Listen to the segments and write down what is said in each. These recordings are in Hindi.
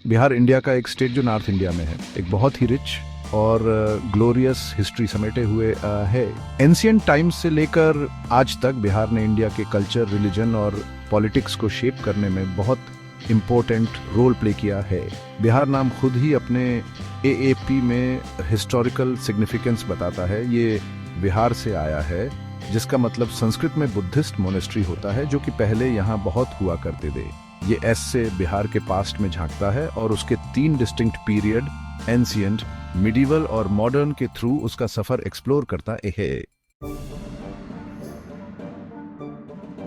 बिहार इंडिया का एक स्टेट जो नॉर्थ इंडिया में है, एक बहुत ही रिच और ग्लोरियस हिस्ट्री समेटे हुए है। एंशियंट टाइम्स से लेकर आज तक बिहार ने इंडिया के कल्चर, रिलीजन और पॉलिटिक्स को शेप करने में बहुत इम्पोर्टेंट रोल प्ले किया है। बिहार नाम खुद ही अपने एएपी में हिस्टोरिकल सिग्निफिकेंस बताता है। ये बिहार से आया है, जिसका मतलब संस्कृत में बुद्धिस्ट मोनेस्ट्री होता है, जो कि पहले यहाँ बहुत हुआ करते थे। ये एस से बिहार के पास्ट में झांकता है और उसके 3 डिस्टिंक्ट पीरियड, एंशियंट, मिडिवल और मॉडर्न के थ्रू उसका सफर एक्सप्लोर करता है।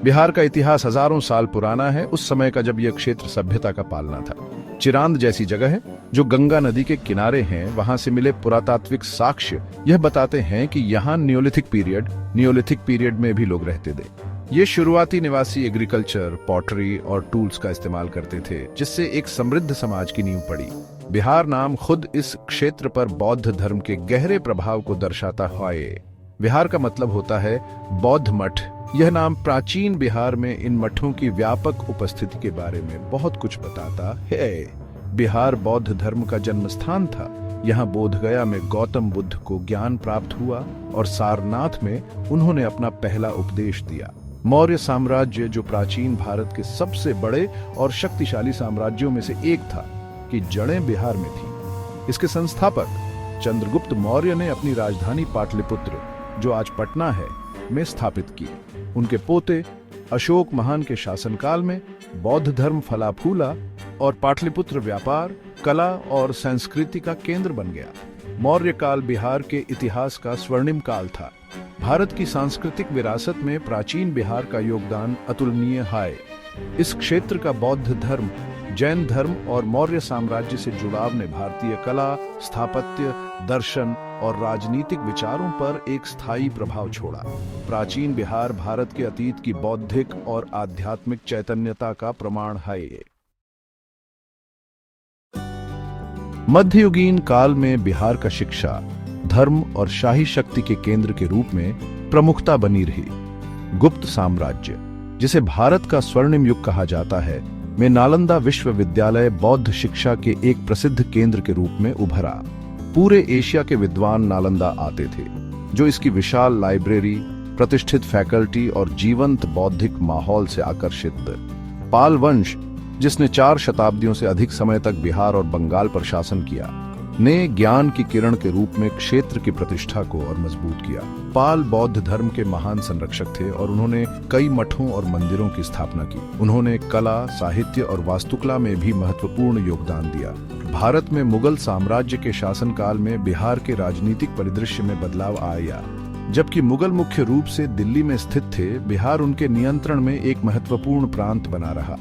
बिहार का इतिहास हजारों साल पुराना है, उस समय का जब यह क्षेत्र सभ्यता का पालना था। चिरांद जैसी जगह है जो गंगा नदी के किनारे हैं। वहां से मिले पुरातात्विक साक्ष्य यह बताते हैं कि यहाँ नियोलिथिक पीरियड में भी लोग रहते थे। ये शुरुआती निवासी एग्रीकल्चर, पॉटरी और टूल्स का इस्तेमाल करते थे, जिससे एक समृद्ध समाज की नींव पड़ी। बिहार नाम खुद इस क्षेत्र पर बौद्ध धर्म के गहरे प्रभाव को दर्शाता है। बिहार का मतलब होता है बौद्ध मठ। यह नाम प्राचीन बिहार में इन मठों की व्यापक उपस्थिति के बारे में बहुत कुछ बताता है। बिहार बौद्ध धर्म का जन्म स्थान था। यहाँ बोधगया में गौतम बुद्ध को ज्ञान प्राप्त हुआ और सारनाथ में उन्होंने अपना पहला उपदेश दिया। मौर्य साम्राज्य, जो प्राचीन भारत के सबसे बड़े और शक्तिशाली साम्राज्यों में से एक था, की जड़ें बिहार में थी। इसके संस्थापक चंद्रगुप्त मौर्य ने अपनी राजधानी पाटलिपुत्र, जो आज पटना है, में स्थापित की। उनके पोते अशोक महान के शासनकाल में बौद्ध धर्म फला फूला और पाटलिपुत्र व्यापार, कला और संस्कृति का केंद्र बन गया। मौर्य काल बिहार के इतिहास का स्वर्णिम काल था। भारत की सांस्कृतिक विरासत में प्राचीन बिहार का योगदान अतुलनीय है। इस क्षेत्र का बौद्ध धर्म, जैन धर्म और मौर्य साम्राज्य से जुड़ाव ने भारतीय कला, स्थापत्य, दर्शन और राजनीतिक विचारों पर एक स्थायी प्रभाव छोड़ा। प्राचीन बिहार भारत के अतीत की बौद्धिक और आध्यात्मिक चैतन्यता का प्रमाण है। मध्ययुगीन काल में बिहार का शिक्षा, धर्म और शाही शक्ति के केंद्र के रूप में प्रमुखता बनी रही। गुप्त साम्राज्य, जिसे भारत का स्वर्णिम युग कहा जाता है, में नालंदा विश्वविद्यालय बौद्ध शिक्षा के एक प्रसिद्ध केंद्र के रूप में उभरा। पूरे एशिया के विद्वान नालंदा आते थे, जो इसकी विशाल लाइब्रेरी, प्रतिष्ठित फैकल्टी और जीवंत बौद्धिक माहौल से आकर्षित। पाल वंश, जिसने 4 शताब्दियों से अधिक समय तक बिहार और बंगाल पर शासन किया, ने ज्ञान की किरण के रूप में क्षेत्र की प्रतिष्ठा को और मजबूत किया। पाल बौद्ध धर्म के महान संरक्षक थे और उन्होंने कई मठों और मंदिरों की स्थापना की। उन्होंने कला, साहित्य और वास्तुकला में भी महत्वपूर्ण योगदान दिया। भारत में मुगल साम्राज्य के शासनकाल में बिहार के राजनीतिक परिदृश्य में बदलाव आया। जबकि मुगल मुख्य रूप से दिल्ली में स्थित थे, बिहार उनके नियंत्रण में एक महत्वपूर्ण प्रांत बना रहा।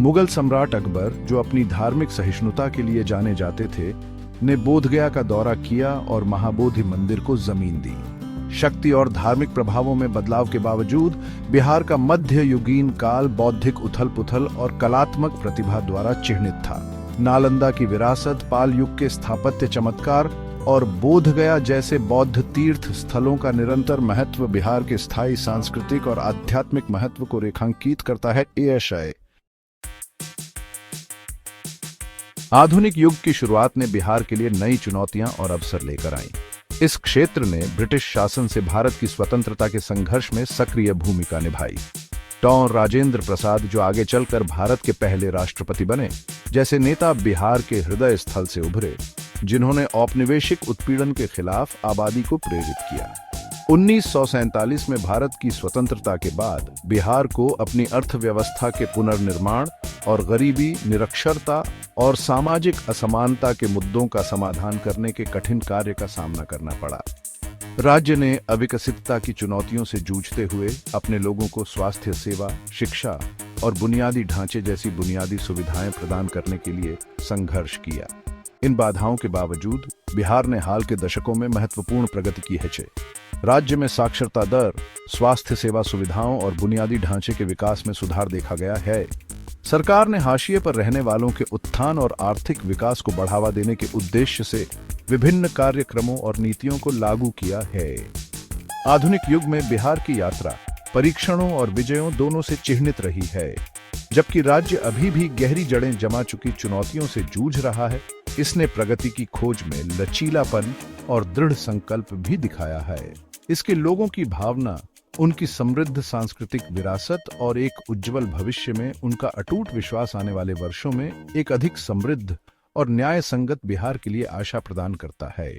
मुगल सम्राट अकबर, जो अपनी धार्मिक सहिष्णुता के लिए जाने जाते थे, ने बोधगया का दौरा किया और महाबोधि मंदिर को जमीन दी। शक्ति और धार्मिक प्रभावों में बदलाव के बावजूद बिहार का मध्ययुगीन काल बौद्धिक उथल-पुथल और कलात्मक प्रतिभा द्वारा चिह्नित था। नालंदा की विरासत, पाल युग के स्थापत्य चमत्कार और बोधगया जैसे बौद्ध तीर्थ स्थलों का निरंतर महत्व बिहार के स्थायी सांस्कृतिक और आध्यात्मिक महत्व को रेखांकित करता है। आधुनिक युग की शुरुआत ने बिहार के लिए नई चुनौतियां और अवसर लेकर आई। इस क्षेत्र ने ब्रिटिश शासन से भारत की स्वतंत्रता के संघर्ष में सक्रिय भूमिका निभाई। डॉ. राजेंद्र प्रसाद, जो आगे चलकर भारत के पहले राष्ट्रपति बने, जैसे नेता बिहार के हृदय स्थल से उभरे, जिन्होंने औपनिवेशिक उत्पीड़न के खिलाफ आबादी को प्रेरित किया। 1947 में भारत की स्वतंत्रता के बाद बिहार को अपनी अर्थव्यवस्था के पुनर्निर्माण और गरीबी, निरक्षरता और सामाजिक असमानता के मुद्दों का समाधान करने के कठिन कार्य का सामना करना पड़ा। राज्य ने अविकसितता की चुनौतियों से जूझते हुए अपने लोगों को स्वास्थ्य सेवा, शिक्षा और बुनियादी ढांचे जैसी बुनियादी सुविधाएं प्रदान करने के लिए संघर्ष किया। इन बाधाओं के बावजूद बिहार ने हाल के दशकों में महत्वपूर्ण प्रगति की है। राज्य में साक्षरता दर, स्वास्थ्य सेवा सुविधाओं और बुनियादी ढांचे के विकास में सुधार देखा गया है। सरकार ने हाशिए पर रहने वालों के उत्थान और आर्थिक विकास को बढ़ावा देने के उद्देश्य से विभिन्न कार्यक्रमों और नीतियों को लागू किया है। आधुनिक युग में बिहार की यात्रा परीक्षणों और विजयों दोनों से चिह्नित रही है। जबकि राज्य अभी भी गहरी जड़ें जमा चुकी चुनौतियों से जूझ रहा है, इसने प्रगति की खोज में लचीलापन और दृढ़ संकल्प भी दिखाया है। इसके लोगों की भावना, उनकी समृद्ध सांस्कृतिक विरासत और एक उज्जवल भविष्य में उनका अटूट विश्वास आने वाले वर्षों में एक अधिक समृद्ध और न्याय संगत बिहार के लिए आशा प्रदान करता है।